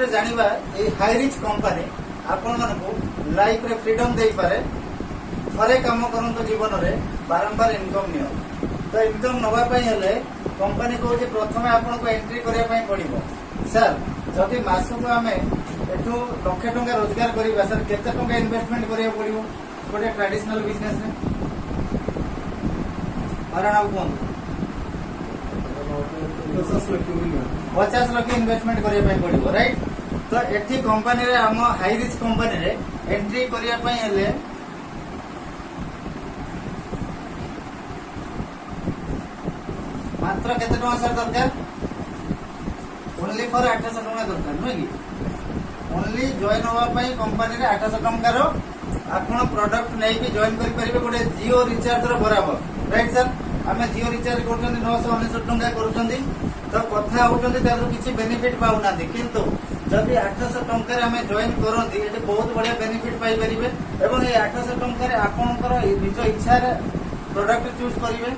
रे जानिबा ए high rich company आपण मानकु life रे फ्रीडम देई पारे। थरे काम करंतो जीवन रे बारंबार इनकम नियो। तो इनकम नवा पई हेले कंपनी को जे प्रथमे आपण को एंट्री करिया पई पड़िबो। सर जदि मासु को हमें एठू लाख टंका रोजगार करिबा सर केते टंका इन्वेस्टमेंट करिया पड़िबो गोटे ट्रेडिशनल बिजनेस रे? हराना कोन 50 लाख इन्वेस्टमेंट करिया पई पड़िबो, राइट? तो एठी कंपनी रे हम हाई रिच कंपनी रे एंट्री करिया पई हेले मात्र केते टका सर दरकार? ओनली फॉर 800 टका दरकार नुहे कि? ओनली जॉइन होवा पई कंपनी रे 800 टका रो आपण प्रोडक्ट नै कि जॉइन करि परिबे गोटे जियो रिचार्ज रो बराबर, राइट सर? आमे जियो रिचार्ज करछन 999 टका करछन तो कथा होउछन तार किछि बेनिफिट पाउनांती, किंतु जदि 800 टका रे आमे जॉइन करंती एते बहुत बढ़िया बेनिफिट पाई परिबे एवं ए 800 टका रे आपनकर निज इच्छा रे प्रोडक्ट चूज करिवे।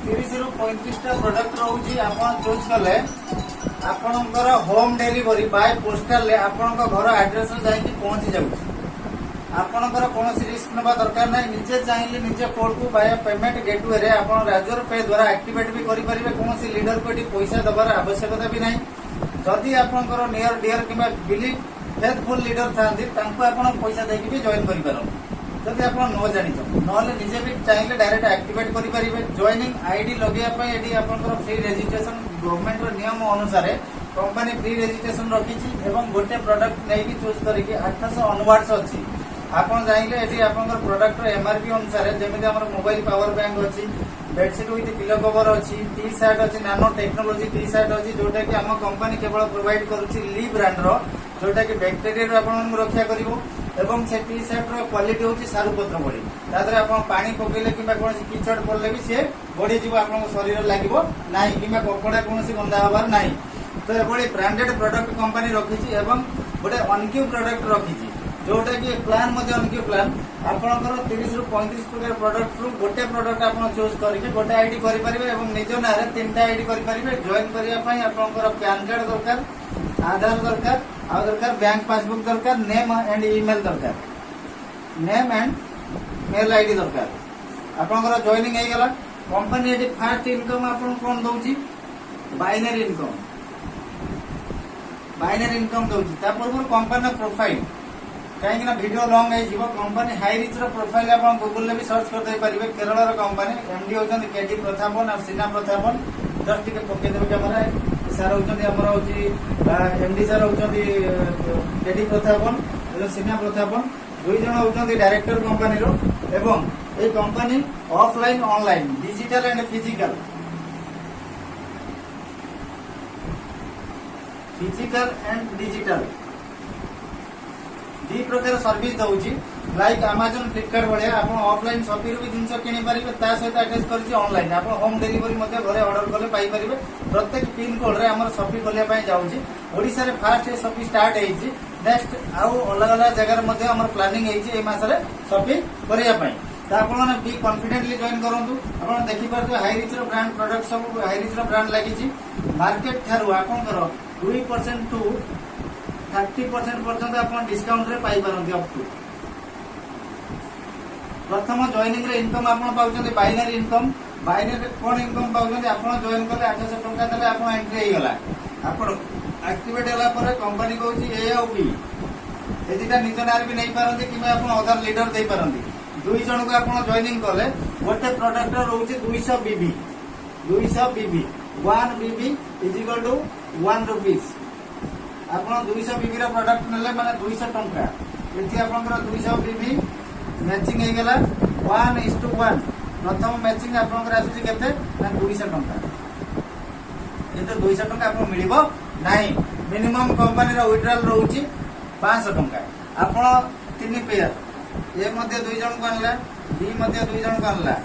30 रु 35 टा प्रोडक्ट रहउची आपण चूज करले आपनकर होम डिलीवरी बाय पोस्टल ले आपनकर घर एड्रेस जाई कि पहुंची जाउची। आपनकर कोनोसी रिस्क नबा दरकार नै। निजे चाहिए निजे कोड को बाय पेमेंट गेटवे रे आपण राजर पे द्वारा एक्टिवेट भी करि परिबे। कोनोसी लीडर को पैसा दबार आवश्यकता भी नै। जदि आपनकर नियर डियर किबा बिलीव फेथफुल लीडर थांती तांको आपण पैसा देके भी जॉइन करि पारो। जदि आपण न जानि तो नले निजे भी चाहिए डायरेक्ट एक्टिवेट करि परिबे। जॉइनिंग आईडी लगेया पय एडी आपनकर फ्री रजिस्ट्रेशन गवर्नमेंट रो नियम अनुसार कंपनी फ्री रजिस्ट्रेशन रखिछि एवं गोटे प्रोडक्ट नै कि चूज करिके 800 ऑनवर्ड्स अछि। आपण जाइले एठी आपनकर प्रोडक्ट रो एमआरपी अनुसार जेमिति हमर मोबाइल पावर बैंक अछि, बेडशीट विथ पिलो कवर अछि, टी शर्ट अछि, नानो टेक्नोलॉजी टी शर्ट अछि जोटा कि हम कंपनी केवल प्रोवाइड करूछि ली ब्रांड रो जोटा कि बैक्टीरिया रो आपण रक्षा करिवो एवं से टी शर्ट रो क्वालिटी होछि सारुपत्र बडी। तादरे आपण पानी पकेले किबा कोनसी कीचड़ पड़ले भी से बडी जीव आपण शरीर लागिवो नाही किबा कपड़ा कोनसी गंदा हबार नाही। तो एबडी ब्रांडेड प्रोडक्ट कंपनी रखिछि एवं गोटे अनक्यू प्रोडक्ट रखिछि जोटा कि प्लान मध्ये अनक्यू प्लान आपनकर 30 रु 35 प्रकार प्रोडक्ट रु गोटे प्रोडक्ट आपण चूज करके गोटे आईडी करि परिबे एवं निज नारे तीनटा आईडी करि परिबे। जॉइन करिया पई आपनकर पैन कार्ड दरकार, आधार दरकार, आ दरकार बैंक पासबुक दरकार, नेम एंड ईमेल दरकार, नेम एंड मेल आईडी दरकार। आपनकर जॉइनिंग हे गेला। कंपनी एटी फर्स्ट इनकम आपन कोन दउची? Binary income. बाइनरी इनकम दउची। ता पूर्व कंपनी प्रोफाइल कहीं ना वीडियो लॉन्ग है जीव कंपनी हाई रिच रो प्रोफाइल आपण गूगल ले भी सर्च कर दे परिबे। केरल रो कंपनी एमडी होचन केडी प्रथापन और सीना प्रथापन जस्ट टिके पके देबे कैमरा सर होचन हमर होची एमडी सर होचन केडी प्रथापन और सीना प्रथापन दुई जण होचन डायरेक्टर कंपनी रो एवं ए company offline online digital and physical and digital दी प्रकार सर्विस दउची। लाइक अमेजन फ्लिपकार्ट भलिया आपण ऑफलाइन शॉपिंग रो भी जिंस किनि परिबे ता सहित अटैच करछि ऑनलाइन आपण होम डिलीवरी मध्ये घरे ऑर्डर करले पाई परिबे। प्रत्येक पिन कोड रे हमर शॉपिंग करले पई जाउची। ओडिसा रे फास्ट शॉपिंग स्टार्ट हेछि। नेक्स्ट आउ अलग अलग जगह मध्ये हमर प्लानिंग हेछि ए मास रे शॉपिंग करिया पई। ता आपण माने बी कॉन्फिडेंटली जॉइन करंतु। आपण देखि पारथु हाई रिच रो ब्रांड प्रोडक्ट सब हाई रिच रो ब्रांड लागिछि। मार्केट थारु आपण करो 2% टू 30% पर्यंत आपण डिस्काउंट रे पाई पारंती अप टू। प्रथम जॉइनिंग रे इनकम आपण पाउछन्ती बाइनरी इनकम। बाइनरी कोन इनकम पाउछन्ती आपण जॉइन करले 800 टका देले आपण एंट्री हे गला। आपण एक्टिवेट होला पर कंपनी कहूची ए और बी एदिटा निज नार भी नहीं पारंती किबा आपण अदर लीडर दे पारंती। दुई जण को आपण जॉइनिंग करले गोटे प्रोडक्ट रहउची 200 BB 200 BB 1 BB is equal to 1 rupees. आपण 200 बीबी रा प्रोडक्ट नले माने 200 टंका। एथि आपनकर 200 बीबी मैचिंग हे गेला 1:1। प्रथम मैचिंग आपनकर आसी केते ना 200 टंका। एते 200 टंका आपन मिलिबो नाही। मिनिमम कंपनी रा विड्रॉल रहउची 500 टंका। आपण तीन पेयर ए मध्ये दुई जण को आनला, बी मध्ये दुई जण को आनला।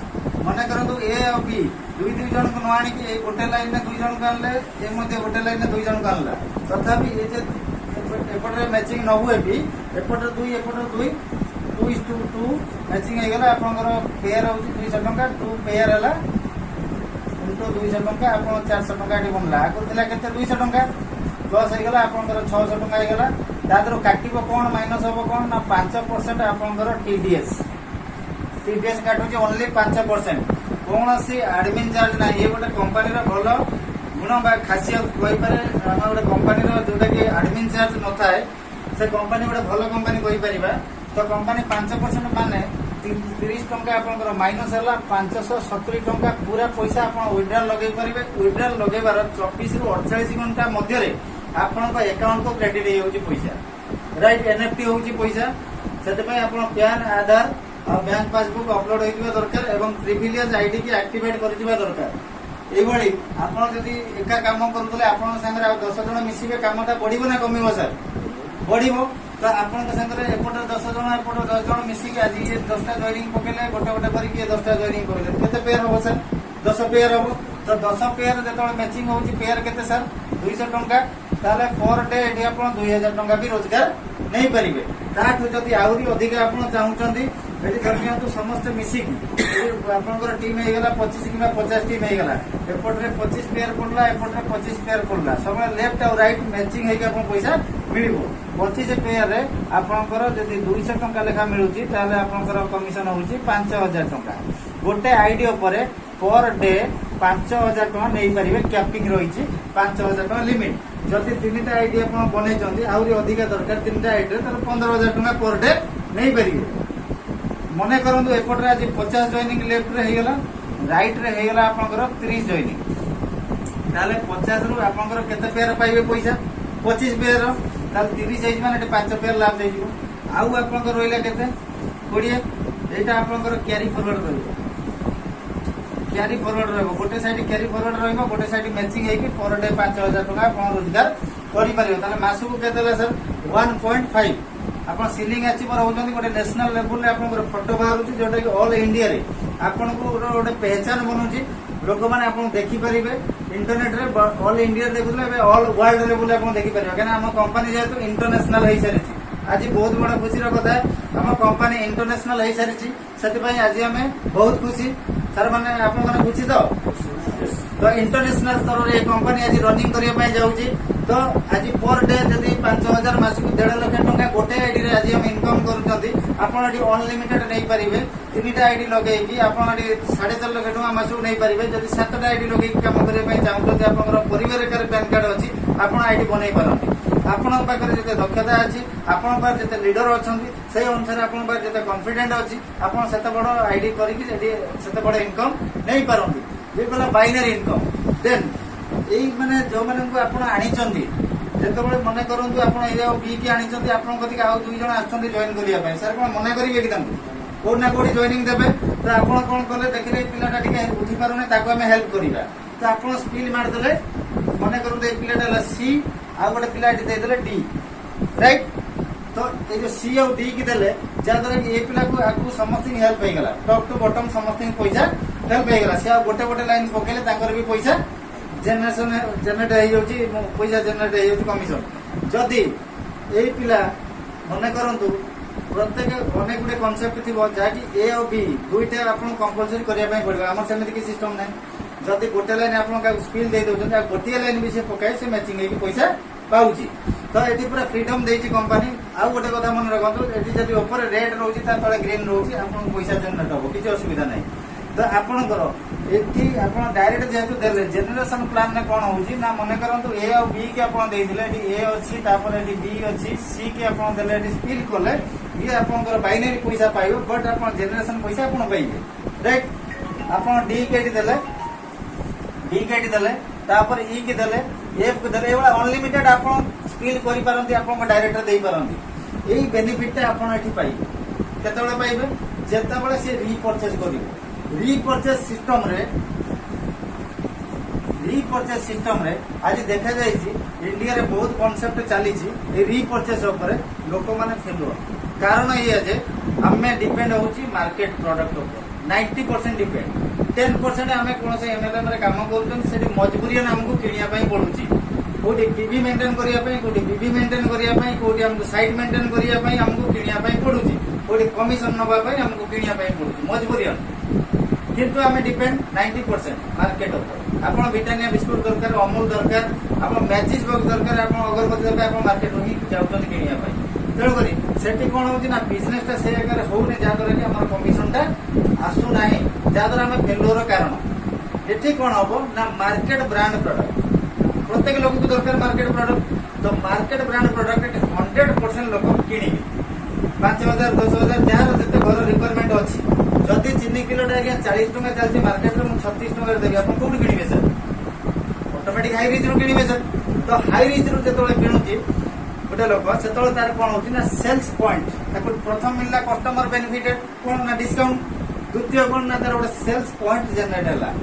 मने करंतु ए और बी दुई जण को न आनी कि ए गोटे लाइन में दुई जण को आनले, ए मध्ये गोटे लाइन में दुई जण को आनला। तथापि ए जे एपटे मैचिंग न हुए भी एपटे 2:2 मैचिंग हे गेला। आपनकर पेयर होची 200 टंका। 2 पेयर हला इनटू 200 टंका। आपण 400 टंका डी बनला। आगो थिला केते 200 टंका प्लस हो गला आपनकर 600 टका हो गला तादरो काटिबो कोन माइनस होबो कोन ना 5% आपनकर टीडीएस काटुची ओनली 5%। कौन सी एडमिन चार्ज ना ये गोटे कंपनी भल गुण बा खासियत कही पारे आम गोटे कंपनी जोटा कि एडमिन चार्ज न थाए से कंपनी गोटे भल कंपनी कही पारिबा तो कंपनी 5% माने 30 टंका आपनकर माइनस है 570 टंका पूरा पैसा आप विड्रॉल लगे पारे। विड्रॉल लगेबार 24 रु 48 घंटा मध्य आपण अकाउंट को क्रेडिट हो पैसा राइट एनएफटी हो पैसा से पैन आधार और बैंक पासबुक अपलोड होइतिबा दरकार एवं प्रिविलेज आईडी की एक्टिवेट करथिबा दरकार। एभଳି आपण जदि एका काम करथले आपण संगे 10 जण मिसिबे कामटा बढ़िबो ना कमिबो सर बढ़िबो तो आपण संगे एपटे 10 जण एपटे 10 जण मिसिके आज ये 10टा जॉइनिंग पकेले गोटे गोटे करिके 10टा जॉइनिंग करले केते पेयर हो सर 10 पेयर हो तो 10 पेयर जेतोळे मैचिंग होउची पेयर केते सर 200 टंका ताले पर डे एठी आपण 2000 टंका भी रोजगार नहीं पारिबे। ताठु जदि आउरी अधिक आपण चाहुचंदी एठी धरनियंतु समस्त मिसिकी आपनकर टीम हे गला 25 किबा 50 टीम हे गला एपटरे 25 पेयर पडला एपटरे 25 पेयर पडला सब लेफ्ट और राइट मैचिंग हे के आपन पैसा मिलिबो 25 पेयर रे आपनकर जदि 200 टंका लेखा मिलुची ताले आपनकर कमिशन होउची 5000 टंका गोटे आईडी ऊपर पर डे 5000 टंका नै परिबे कैपिंग रहिची 5000 टंका लिमिट जदि 3टा आईडी आपन बनै चंदी आउरी अधिक दरकार 3टा आईडी रे 15000 टंका पर डे नै परिबे। मने करंतु एपटरे आज 50 जॉइनिंग लेफ्ट रे हेगला राइट रे हेगला आपनकर 30 जॉइनिंग ताले 50 रु आपनकर केते पेयर पाइबे पैसा 25 पेयर ताले 30 आइज माने 5 पेयर लाभ देजिबो आउ आपनकर रोइला केते 20 एटा आपनकर कैरी फॉरवर्ड रहइबो कैरी फॉरवर्ड रहइबो गोटे साइड कैरी फॉरवर्ड रहइबो गोटे साइड मैचिंग हेकी पर डे 5000 टका आपण रोजगार करि परिबो ताले मासुको केते ले सर 1.5 आपण सीलिंग अचीवर होउछन गोटे नेशनल लेवल रे आपन फोटो बाहरुची जोटा कि ऑल इंडिया रे आपन को गोटे पहचान बनउची लोक माने आपन देखि परिबे इंटरनेट रे ऑल इंडिया देखुले बे ऑल वर्ल्ड लेवल रे आपन देखि परिबे केना हम कंपनी जेतु इंटरनेशनल होई सारिची आज बहुत बड़ा खुशी रो कथा हम कंपनी इंटरनेशनल होई सारिची सेति पई आज हमें बहुत खुशी सर माने आपन माने खुशी तो इंटरनेशनल स्तर रे कंपनी आज रनिंग करिया पई जाउची तो आज पर डे जदि 5000 मासक 1.5 लाख टंका गोटे आईडी रे आज हम इनकम करूछंती आपण आडी अनलिमिटेड नै परिबे 3टा आईडी लगे कि आपण आडी 4.5 लाख टंका मासक नै परिबे जदि 7टा आईडी लगे काम करिया पई चाहुछंती आपनकर परिवार रे पैन कार्ड अछि आपण आईडी बनै पारंती आपण पाखरे जते दक्षता अछि आपण पार जते लीडर अछंती सेही अनुसार आपण पार जते कॉन्फिडेंट अछि आपण सेते बड़ आईडी करी कि सेते बड़ इनकम नै पारंती ये गला बाइनरी इनकम देन एई माने जो माने को आपण आनिचंती जेतबळे मने करंतु आपण ए बी की आनिचंती आपण कथि आ 2 जण आछंती जॉइन करिया पय सर कोन मने करिवे कि तांको कोड ना कोडी जॉइनिंग देबे तो आपण कोन करले देखिले पिलाटा टिके उठी पारुने ताको हमें हेल्प करिबा तो आपण स्किल मार देले मने करंतु ए पिलाटा ला सी आ गोटे पिलाटी दे देले डी राइट तो ये जो सी और डी की देले जादर कि ए पिला को आकु समस्त हेल्प हे गला टॉप टू बॉटम समस्त पैसा हेल्प हे गला से गोटे गोटे लाइन पकेले ताकर भी पैसा जनरेट होउची पैसा जनरेट होउची कमिशन जदि ए पिला मने करंतु प्रत्येक अनेक गुटे कॉन्सेप्ट थिबो जाकि ए और बी दुईटा आपन कंपलसरी करिया पय पड़िबो हमर सेमिति की सिस्टम नै जदि गोटे लाइन आपन का स्किल दे दोछन आ गोटे लाइन भी से पकाय से मैचिंग हे पैसा पाउची तो एटी पूरा फ्रीडम देछि कंपनी आ गोटे कथा मन रखंतु एटी जदि ऊपर रेड रहउची ता तळे ग्रीन रहउची आपन पैसा जनरेट होबो किछ असुविधा नै तो आपनकर एठी आपण डायरेक्ट जेतु देले जनरेशन प्लान ने कोन होउची ना मने करंतु ए और बी के आपण देइदिले एठी ए अछि तापर एठी बी अछि सी के आपण देले एठी स्पिल करले ये आपनकर बाइनरी पैसा पाइबो बट आपण जनरेशन पैसा आपण पाइबे राइट आपण डी के देले डी के देले तापर ई के देले एफ के देले एवला अनलिमिटेड आपण स्पिल करि पारंती आपण डायरेक्ट देइ पारंती एई बेनिफिट ता आपण एठी पाइबे केतबेले पाइबे जेतबेले से रीपरचेज करिवो रीपरचेज सिस्टम रे आज देखा जाए इंडिया रे बहुत कॉन्सेप्ट चली रीपरचेज ऊपर लोक माने फेलुअर कारण ये जे हमें डिपेंड होची मार्केट प्रोडक्ट ऊपर 90% डिपेंड 10% हमें कौन से एमएलएम रे काम करछन सेठी मजबूरी हमको किनिया पई पडुची कोठी टीवी मेंटेन करिया पई कोठी बीबी मेंटेन करिया पई कोठी हमको साइट मेंटेन करिया पई हमको किनिया पई पडुची कोठी कमिशन नबा पई हमको किनिया पई पडुची मजबूरी किंतु आम डिपेंड 90% मार्केट ऊपर। आप ब्रिटानिया बिस्कुट दरकार, अमूल दरकार, आप मैचिस बॉक्स दरकार, आप अगरबत्ती दरकार, आप मार्केट ही जाऊँच किणा। तेणुक से कौन होना बिजनेसटा से जगह होनी जहाँद्वारा कि आम कमिशनटा आसूना जहाँद्वारा आम फेलुअर कारण। ये कौन हम ना मार्केट ब्रांड प्रोडक्ट प्रत्येक लोक को दरकार मार्केट प्रोडक्ट। तो मार्केट ब्रांड प्रोडक्ट 100% लोक किणे 5000 10,000 जार जिते घर रिक्वायरमेंट अच्छी। जदि चीनी किलोटा आज्ञा 40 टका चलती मार्केट में 36 टका देवी आप कौन किणवे सर? ऑटोमेटिक हाई रिच रू किणवे सर। तो हाई रिच रू जो किणुची गोटे लोक से तार कौन होना सेल्स पॉइंट प्रथम मिलला कस्टमर बेनिफिटेड कौन ना डिस्काउंट। द्वितीय कौन ना तार गोटे सेल्स पॉइंट जनरेट है।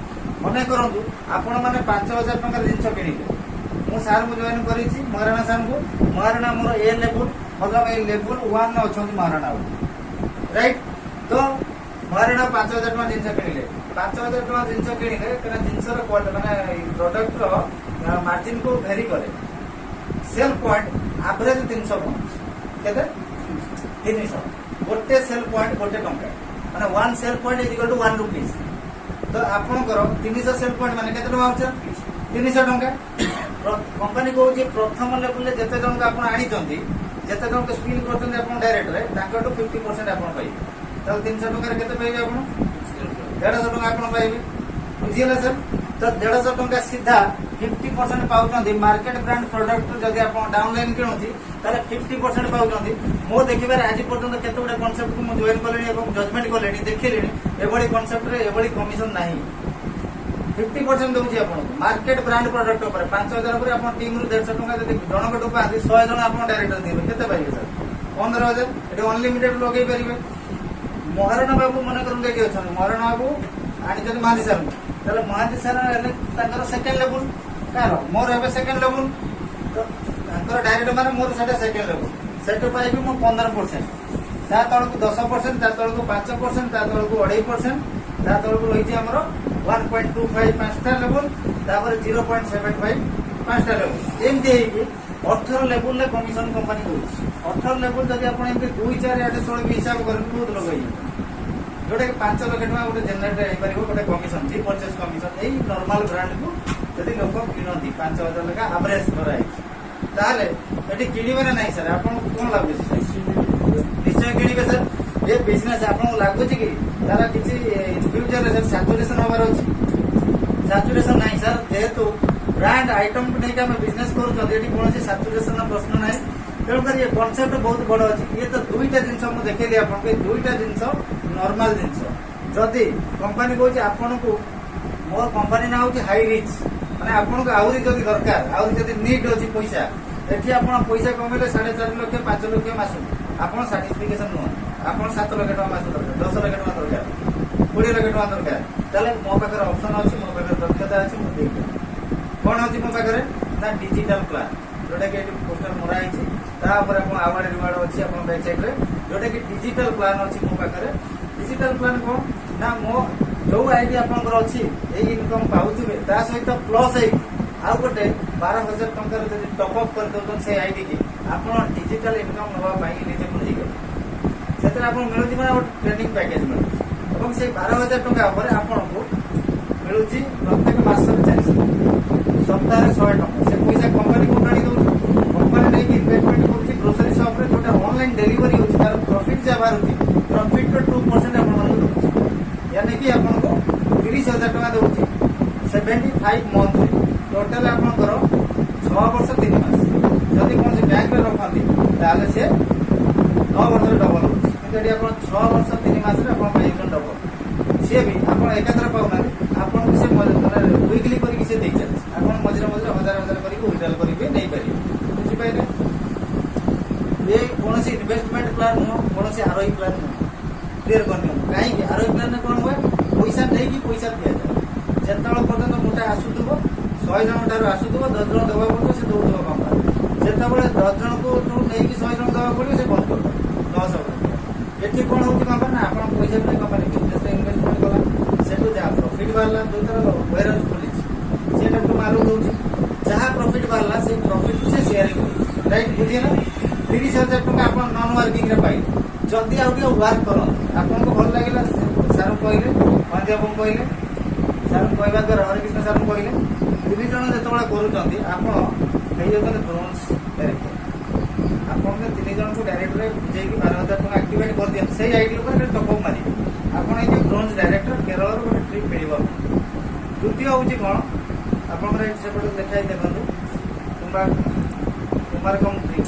मन करूँ आपण मैंने 5,000 टकर जिन किणिले मु सार को जॉइन करी महाराणा सार को। महाराणा मोर ए लेवल मतलब ए लेवल 1 अच्छा महाराणा राइट। तो महाराणा 5,000 टका जिन किणिले 5,000 टका जिन किणिले कहीं जिनसर माने प्रोडक्टर मार्जिन को भेरी करे। सेल पॉइंट एवरेज 300 केते 300 गोटे सेल पॉइंट गोटे टंका माने 1 sale point is equal to 1 rupees. तो आपणकर 300 सेल पॉइंट माने केते टका होछ 300 टंका। कंपनी कहूँ प्रथम लेवल जिते जन आप आनीचंती जिते जन स्पिल कर डायरेक्ट रे 50% आप पाइबे। तो 300 टकर केते पाइबे आप 150 टका आप पाइबे। बुझीगला सर? तो 150 टका सीधा 50% पाउचंती मार्केट ब्रांड प्रोडक्ट जदि आप डाउनलाइन किणुची ताले 50% पाउचंती। मो देखिबार आज पर्यंत केते गुडे कांसेप्ट को मु जॉइन कलेनी एवं जजमेंट कलेनी देखिलेनी एभली कांसेप्ट रे एभली कमिशन नाही। 50% दूसरी आपको मार्केट ब्रांड प्रोडक्ट 5,000 आप टीम रु 150 टका जनक टू पाँच 100 जन आप डायरेक्ट देवे के पाइबे सर 15,000 ये अनलिमिटेड लगे पारे। महाराणा बाबू मन कर अच्छा महाराणा बाबू आनी महादी सार तेल महादी सार सेकेंड लेवल कार मोर ए सेकेंड लेवल। तो डायरेक्ट मारे मोर से सेकेंड लेवल से पाइबी मो 15% ता तलक 10% ता तलक 5% ता तलक 2.5% ता तलक रही आमर 1.25 5टा लेवल तापर 0.75 5टा लेवल एमती 18 लेवल कमिशन कंपनी दूसरी 18 लेवल जब आप 2 4 8 16 भी हिसाब करें बहुत लोग जोटा कि 5 लाख टका गोटे जेनेट हो गोटे कमिशन जी परचेस कमिशन यही नॉर्मल ब्रांड को जब लोक किणती 5,000 लेखा एवरेज कराई ये किणवे ना सर आप कौन लगुच निश्चय किणवे सर। ये बिजनेस आपको लगुच कि तार किसी फ्यूचर सर सैचुरेशन हमार अच्छी सैचुरेशन ना सर जेहेतु ब्रांड आइटम को लेकिन बिजनेस कौन सैचुरेशन प्रश्न ना। तेणुकर ये कनसेप्ट बहुत बड़ अच्छी। ये तो दुईटा जिन देखी आपको दुईटा जिन नॉर्मल जिन जदि कंपनी कहूँ आपन को मोर कंपनी ना हूँ हाई रिच माने आपको आहरी जदि दरकार आहरी नीड अच्छी पैसा ये आप पैसा कमेले 4.5 लाख 5 लाख मास आप साटिस्फिकेशन नुह आप 7 लाख टका मास दरकार 10 लाख टका दरकार 20 लाख टका दरकार ताले मो पाखे ऑप्शन अच्छी मो पाखे दक्षता अच्छी मुझे कौन अच्छी मो पाखे ना डिजिटल प्लान जोटा कि पोस्टर मराई तापर आवार्ड रिवार्ड अच्छी आप बैक साइड रे जोटा कि डिजिटल प्लान अच्छी मो पाखे। डिजिटल प्लान कौन ना मो जो आईडी आपंकर अच्छी यही इनकम पाऊे ता सहित प्लस आउ गोटे 12,000 टकर जब टपअप कर दौन से आईडी की आप डिजिटल इनकम नापी निजे बुझे से मिलूँ मैं ट्रेनिंग पैकेज मिलूँ से 12,000 टका आपको मिलूँ प्रत्येक मास 400 सप्ताह 100 टका से पैसा कंपनी को आनी दौर कंपनी नहीं इन्वेस्टमेंट कर ग्रोसरी शॉप जो ऑनलाइन डेलीवरी होती तार प्रॉफिट जहाँ बाहर प्रॉफिट 2% आप यानी कि आपको 30,000 टका दूसरी 75 मंथ टोटाल आपंकर 6 वर्ष 3 मास जदि कौन बैंक में रखती से 9 वर्ष डबल होती आप 6 वर्ष 3 मास डबल सी भी आप एकाथर पाऊना आपको से वीकली करके चलते आप मझे मझे 1,000 करके विड्रॉल करके नहीं पारे बुझिपारे। ये कौन इन्वेस्टमेंट प्लान नुह कौन आरओई प्लान नुह क्लीयर कर कहीं आरओई प्लान में कौन हुए पैसा नहीं पैसा दि जाए जो पर्यटन गोटे आसूब 100 जन ठार आसूब 10 जन देवा पड़ो से दौड़ कंपनी से 10 जन को नहीं 100 जन देवा पड़ो से बंद कर 10 ये कौन हो कंपनी आप पैसा भी कंपनी बिजनेस इन्वेस्टमेंट कला से जहाँ प्रॉफिट बाहर जो थर वेयर हाउस खोली से मालूम दूसरी जहाँ प्रॉफिट बाहर से प्रॉफिट से शेयरिंग राइट बुझे ना 30,000 टका आप नॉन वर्किंग रे पाइले जदि आउट वर्क करते आपको भल लगे सार कहले पंजाब कहले सार कहवा द्वारा हरिकृष्ण सार कहले 3 जन जो करुँच ब्रोंज डायरेक्टर आपको 3 जन को डायरेक्टर बुझे 12,000 टका आक्टिवेट कर दिखाँ से आईडी टपअप मारे आपड़ ये ब्रोंज डायरेक्टर केरल गोटे ट्रिप मिल द्वितीय हूँ कौन आप देखा देखो कुमारकम ट्रिप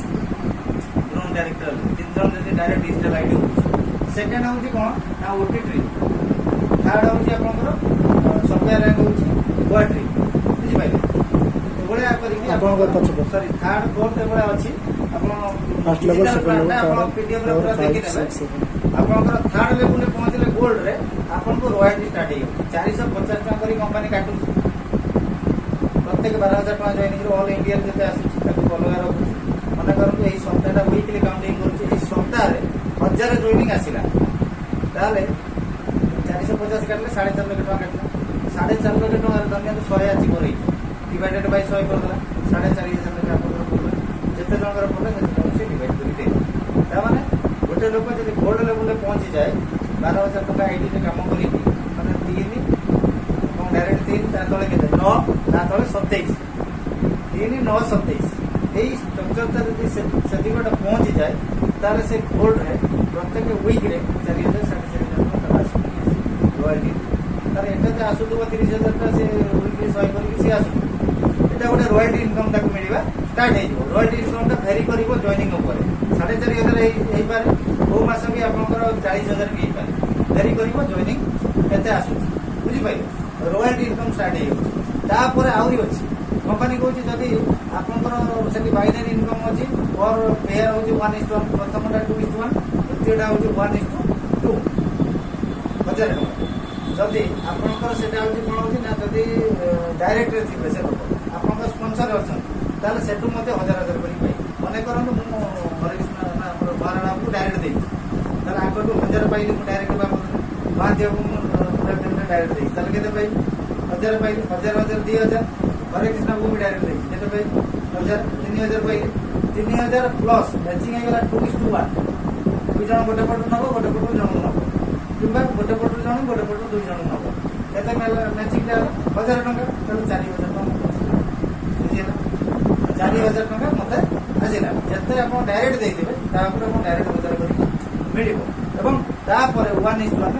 ब्रोंज डायरेक्टर 3 जन जब डायरेक्ट डिजिटल आईडी हो सेकेंड हूँ कौन ना ओटी ट्रिप थर्ड हूँ आप सफ्टवेयर रैंक हूँ गोवा ट्रिप बुझिपारे सॉरी थर्ड फोर्थ एभलिया अच्छी आपंकर थर्ड लेवल पहुंचले गोल्ड रे आपको रॉयल्टी स्टार्ट हो 450 टका कर कंपनी काटू प्रत्येक 12,000 टका जॉइनिंग ऑल इंडिया जो आसूँ अलग रखुच्छी मन करूँ यही सप्ताह वीकली काउंटिंग कर सप्ताह 1000 जॉइनिंग आसला 450 काटले 4.5 लाख टका काटला 4.5 लाख टका धनिया 100 अच्छी कर डिवाइडेड बाय 100 करदेला 4,500 टका आपको जिते जनकर पड़े से डिवाइड कर मैंने गोटे लोक जब गोल्ड लेवल पहुंची जाए 12,000 टका आईडी से कम कर डायरेक्ट 3 तले के 9 तले 27 3 9 27 यही स्ट्रक्चर जब से पहुंची जाए तार से गोल्ड रे प्रत्येक वीक रे 4,000 4,500 रॉयल्टी तार एटा आसुव 30,000 टका से वीकली 100 करके सी आसू गोटे रॉयल्टी इनकम तक मिलवा स्टार्ट हो रॉयल्टी इनकम भेरी कर जॉइनिंग उपर 4,500 पारे वो मास भी आप 40,000 भी पारे भेरी कर जॉइनिंग केते आसू बुझिपारे रॉयल्टी इनकम स्टार्ट होपर आहरी अच्छी कंपनी कौन जदि आपंकर से बाइनरी इनकम अच्छी और पेयर हूँ 1:1 प्रथम 2:1 द्वितीयटा हूँ 1:2 1000 टका जदि आपंकर से कौन हो जदि डायरेक्ट थे से लोक आप स्पन्सर अच्छा से 1,000 कर मन करूँ हरिकृष्ण महाराणा को डायरेक्ट दे आगे 1,000 पाइली डायरेक्ट महादेव डायरेक्ट दे के 1,000 पाइली 1,000 2,000 हरिकृष्ण को भी डायरेक्ट दे के 1,000 3,000 पाइली 3,000 प्लस मैचिंग होगा 2:1 2 जन गोटे पटू नब गोटे पटू जन नब कि गोटे पटू जन गोटे पटू 2 जन नब के मैचिंग 1,000 टका चलो 4,000 टका 4,000 टका मत आसला जिते आप डायरेक्ट देते डायरेक्ट 1,000 कर मिल 1:1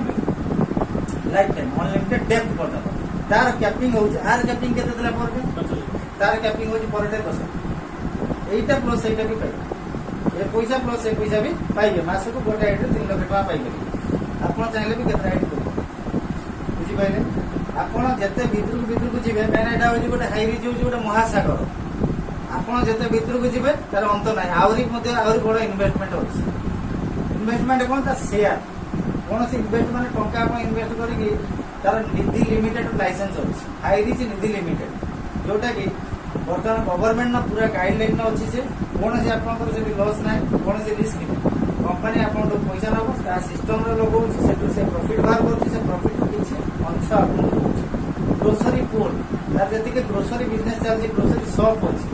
लाइफ टाइम अनलिमिटेड डेप्थ पर्यटन तार कैपिंग हो कैपिंग के तार कैपिंग हो पर डे 10 एटा प्लस एटा भी पाइबे ए पैसा प्लस ए पैसा भी पाइबे मास को गोटे आईडी 3 लाख टका पाइबे आप चाहिए भी केतना आईडी कर बुझिपारे आप जिते भितर को जी मेन यहाँ हूँ गोटे हाई रिच हूँ गोटे महासागर आपड़ जिते भितर को जी तार अंत ना आहरी बड़ इनवेस्टमेंट अच्छी इनवेस्टमेंट कौन सेयार कौन से इनवेस्टमेंट टंका आप इनवेस्ट करके तार निधि लिमिटेड लाइसेंस अच्छी हाई रिच निधि लिमिटेड जोटा कि बर्तमान गवर्नमेंट पूरा गाइडलाइन अच्छी से कौन से आप लॉस ना कौन से रिस्क नहीं कंपनी आप पैसा नब सिस्टम लगे से प्रॉफिट बाहर कर प्रॉफिट किसी अंश आपको ग्रोसरी पोल तार जी ग्रोसरी बिजनेस चलती ग्रोसरी शॉप अच्छी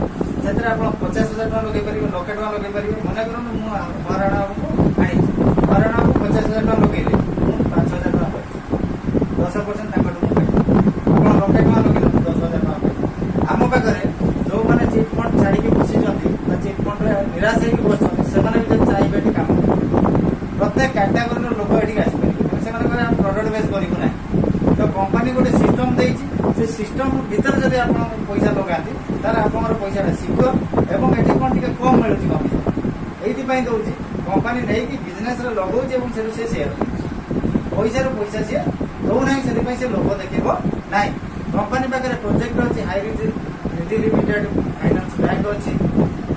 से 50,000 टका लगे पारे 1,00,000 टका लगे पारे मन करूँ महाराणा को आई महाराणा को 50,000 टका लगे 5,000 टका पाई 10% आप 1,00,000 टका लगे 10,000 टका पाई आम पाखे जो मैंने चिट फंड छाड़ी बसी चिट फंड निराश होगी बस से चाहिए काम प्रत्येक कैटेगोरी लोक ये आसपारे से प्रडक्ट बेस करूँ ना तो कंपनी गोटे सिस्टम से सिस्टम भीतर जब आप पैसा लगाती तार आप पैसा सिक्योर एवं ये कौन टी कम मिलूँ कमीशन ये दूसरी कंपनी नहीं बिजनेस लगाऊँ से सेयार पैसा पैसा सी दौना से लोक देखेब ना कंपनी पाखे प्रोजेक्ट अच्छी हाई निधि लिमिटेड फाइनान्स बैंक अच्छी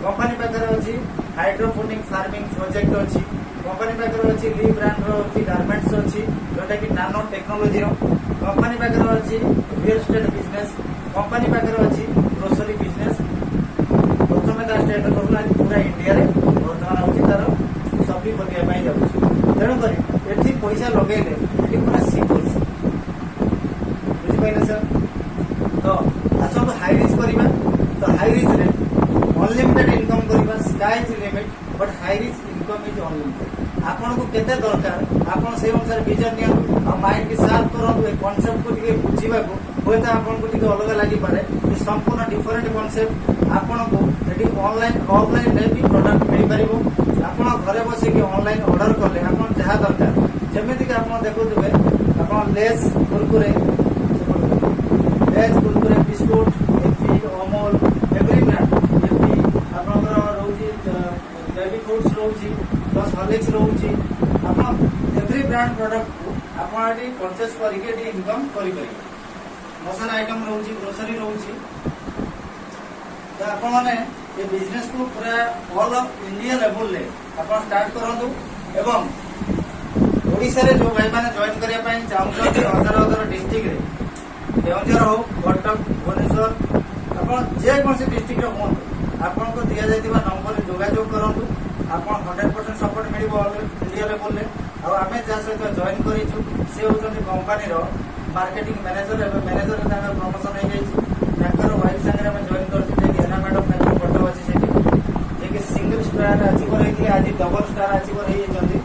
कंपनी पाखे अच्छी हाइड्रोपोनिक फार्मिंग प्रोजेक्ट अच्छी कंपनी पाखे अच्छी ली ब्रांड अच्छी गारमेंट्स अच्छी जोटा कि नानो टेक्नोलोजी कंपनी पाखे अच्छी रियल एस्टेट बिजनेस कंपनी पाखे अच्छी ग्रोसरी बिजनेस प्रथम स्टार्ट करूँ पूरा इंडिया बर्तमान हूँ तार सफी करने जाऊँगी तेणुक ये पैसा लगे पूरा सिक्योर बुझिपारे सर तो आसतु हाई रिच करवा तो हाई रिच अनलिमिटेड इनकम करवा sky limit but high rich income is unlimited. आपन को केते दरकार आपन से अनुसार विजन नियन और माइंड की शार्प करंतु ए कांसेप्ट को टिके बुझीबा को होता आपन को टिके अलग लागि पारे ये संपूर्ण डिफरेंट कांसेप्ट आपन को एटी ऑनलाइन ऑफलाइन रे भी प्रोडक्ट मिल परिबो। आपन घरे बसे के ऑनलाइन ऑर्डर करले आपन जहा दरकार जेमिति कि आपन देखुथबे आपन less Kurkure biscuit AP Amul every brand AP आपनकर रोजी बेबी फूड्स रोजी प्लस हॉर्लिक्स रोजी आपन एवरी ब्रांड प्रोडक्ट को आपन एटी परचेस करके एटी इनकम करि परिबे। मसाला आइटम रोजी ग्रोसरी रोजी तो आपन माने ये बिजनेस को पूरा ऑल ऑफ इंडिया लेवल ले आपन स्टार्ट करंतु एवं ओडिसा रे जो भाई माने जॉइन करिया पई चाहउछन अदर डिस्ट्रिक्ट रे केवंझर हो कटक भुवनेश्वर आप जेकोसी डिस्ट्रिक्ट हूँ आपन को दिया जाइतिबा नंबर जोगाजोग करंतु आपन 100% सपोर्ट मिलिबो इंडिया लेवल ले। आ आमे जा सहित जॉइन करिछु से होचंती कंपनी रो मार्केटिंग मैनेजर एवं मैनेजर तांका प्रमोशन हो जाइछि तांकर वाइफ संगे हम जॉइन करछि जे एना मैडम तांकर फोटो अछि सेठी जे कि सिंगल स्टार अचीवर हेति आज डबल स्टार अचीवर हे जंती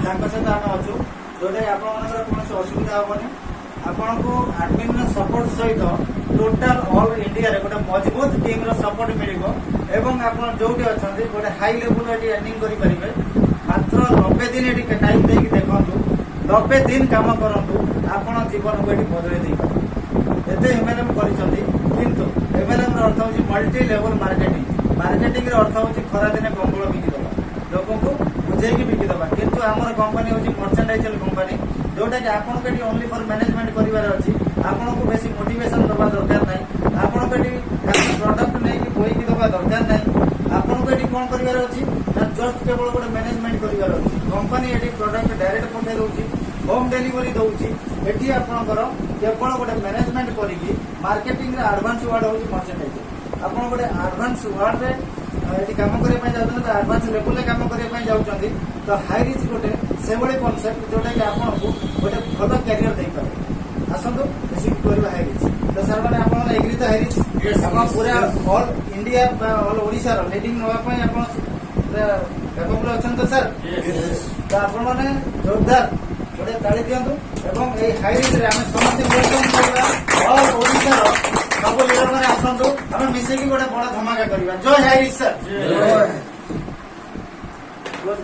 तांका सहित हम अछु जोडे आपन मनकर कोनो असुविधा होबनी आपन को एडमिन सपोर्ट सहित टोटल ऑल इंडिया रे गोटे मजबूत टीम रो सपोर्ट मिलिबो एवं आपन जोटी अछंती गोटे हाई लेवल रे अर्निंग करि परिबे। मात्र 90 दिन एटी टाइम देकी देखंतु 90 दिन काम करंतु आपन जीवन को एटी बदले देई पारे एते एमएलएम करिसंती किंतु एमएलएम रो अर्थ होची मल्टी लेवल मार्केटिंग। मार्केटिंग रो अर्थ होची खरा दिने कंबळ बिकि दबा लोगों को बुझेकी बिकि दबा किंतु हमर कंपनी होची मर्चेंडाइजल कंपनी जोटा कि आपन के ओनली फॉर मैनेजमेंट करिवार अछि आपन को बेसी मोटिवेशन दबा दरकार नै आपन के प्रोडक्ट नै कि बोई कि दबा दरकार नै आपन को एटी कोन करिवार अछि ना जस्ट केवल गोटे मैनेजमेंट करिवार अछि। कंपनी एटी प्रोडक्ट डायरेक्ट पठे दउछि होम डिलीवरी दउछि एटी आपनकर केवल गोटे मैनेजमेंट करिकि मार्केटिंग रे एडवांस वर्ड होछि मर्चेंडाइजर। आपन गोटे एडवांस वर्ड रे एटी काम करिया पय जाउछन तो एडवांस लेवल रे काम करिया पय जाउछन तो हाई रिच गोटे से बड़े कॉन्सेप्ट जोटा कि आपन को गोटे भलो कैरियर दे पारे आसंतु बेसी करबा हाई रिच तो सर माने आपन एग्री तो हाई रिच आपन पूरा ऑल इंडिया ऑल ओडिसा रो लीडिंग नवा पय आपन कैपेबल अछन तो सर तो आपन माने जोरदार गोटे ताली दियंतु एवं ए हाई रिच रे हम समस्त वेलकम करबा ऑल ओडिसा रो सब लीडर माने आसंतु हम मिसे की गोटे बड़ा धमाका करबा। जय हाई रिच सर जय